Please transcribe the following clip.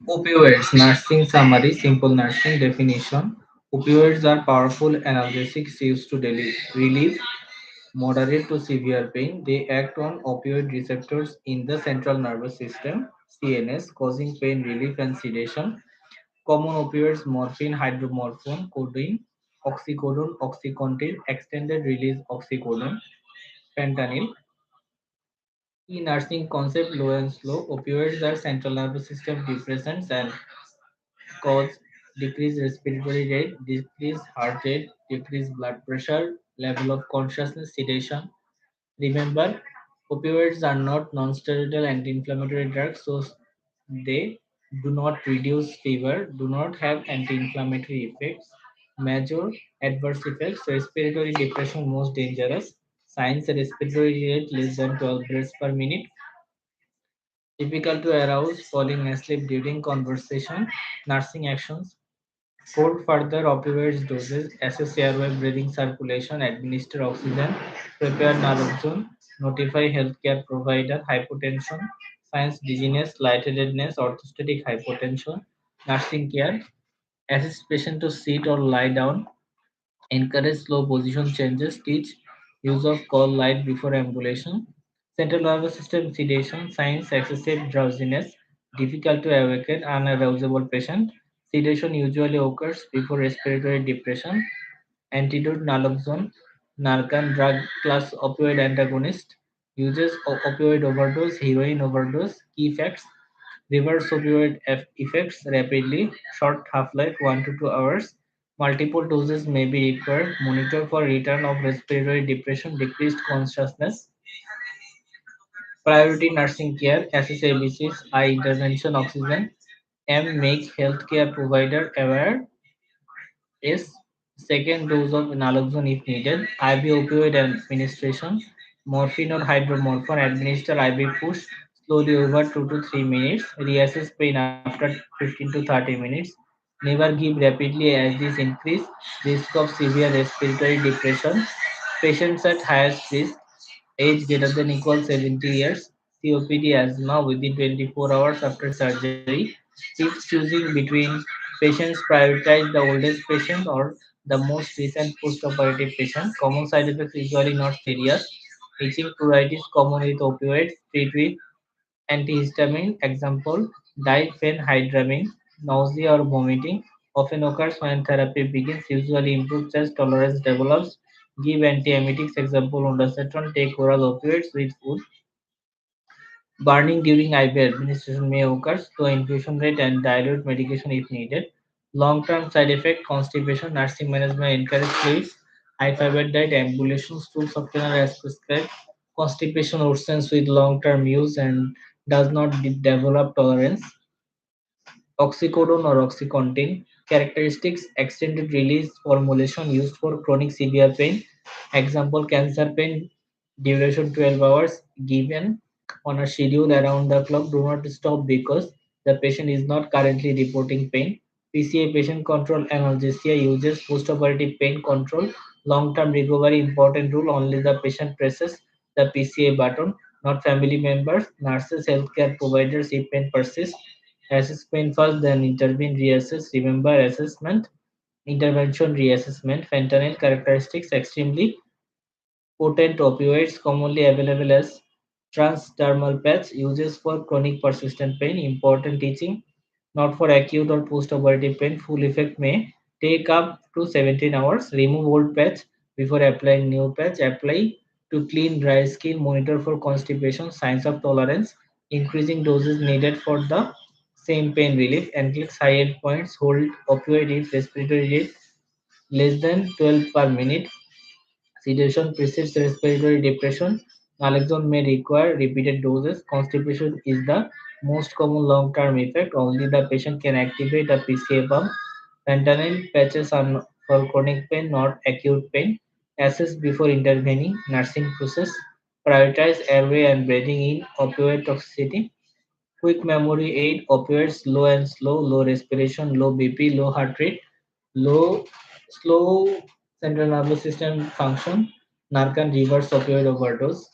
Opioids, nursing summary, simple nursing definition. Opioids are powerful analgesics used to relieve moderate to severe pain. They act on opioid receptors in the central nervous system, CNS, causing pain relief and sedation. Common opioids morphine, hydromorphone, codeine, oxycodone, oxycontin, extended release oxycodone, fentanyl. Key nursing concept low and slow. Opioids are central nervous system depressants and cause decreased respiratory rate, decreased heart rate, decreased blood pressure, level of consciousness, sedation. Remember, opioids are not non-steroidal anti-inflammatory drugs, so they do not reduce fever, do not have anti-inflammatory effects. Major adverse effects: respiratory depression most dangerous. Signs: respiratory rate less than 12 breaths per minute. Difficult to arouse, falling asleep during conversation. Nursing actions: hold further opioids doses, assess airway breathing circulation, administer oxygen, prepare naloxone, notify healthcare provider, hypotension, signs dizziness, lightheadedness, orthostatic hypotension, nursing care, assist patient to sit or lie down, encourage slow position changes, teach use of call light before ambulation, central nervous system sedation, signs excessive drowsiness, difficult to awaken, unarousable patient, sedation usually occurs before respiratory depression, antidote naloxone, Narcan drug class opioid antagonist, uses of opioid overdose, heroin overdose, key facts, reverse opioid effects rapidly, short half-life 1 to 2 hours, multiple doses may be required, monitor for return of respiratory depression, decreased consciousness, priority nursing care, assess ABCs, I intervention oxygen, M make healthcare provider aware, is second dose of naloxone if needed. IV opioid administration, morphine or hydromorphone administer IV push slowly over 2 to 3 minutes. Reassess pain after 15 to 30 minutes. Never give rapidly as this increase risk of severe respiratory depression. Patients at highest risk, age greater than equal 70 years, COPD asthma within 24 hours after surgery. If choosing between patients, prioritize the oldest patient or the most recent post-operative patient. Common side effects usually not serious. Itching pruritus common with opioids. Treat with antihistamine. Example: diphenhydramine. Nausea or vomiting often occurs when therapy begins. Usually improves as tolerance develops. Give antiemetics. Example: ondansetron. Take oral opioids with food. Burning during IV administration may occur, slow infusion rate and dilute medication if needed. Long-term side effect: constipation, nursing management encourage fluids, high fiber diet, ambulation, stool softener as prescribed. Constipation worsens with long-term use and does not develop tolerance. Oxycodone or oxycontin. Characteristics: extended release formulation used for chronic severe pain. Example: cancer pain, duration 12 hours, given on a schedule around the clock. Do not stop because the patient is not currently reporting pain. PCA patient control analgesia uses postoperative pain control. Long term recovery important rule: only the patient presses the PCA button, not family members, nurses, healthcare providers if pain persists. Assess pain first, then intervene, reassess. Remember assessment, intervention, reassessment. Fentanyl characteristics: extremely potent opioids commonly available as transdermal patch, uses for chronic persistent pain. Important teaching: not for acute or post-operative pain. Full effect may take up to 17 hours. Remove old patch before applying new patch. Apply to clean dry skin. Monitor for constipation. Signs of tolerance. Increasing doses needed for the same pain relief. NCLEX high end points: hold opioid if respiratory rate less than 12 per minute. Sedation precedes respiratory depression. Naloxone may require repeated doses. Constipation is the most common long-term effect. Only the patient can activate a PCA pump. Fentanyl patches are for chronic pain, not acute pain. Assess before intervening. Nursing process: prioritize airway and breathing in opioid toxicity. quick memory aid, opioids, low and slow, low respiration, low BP, low heart rate, low slow central nervous system function, Narcan reverse opioid overdose.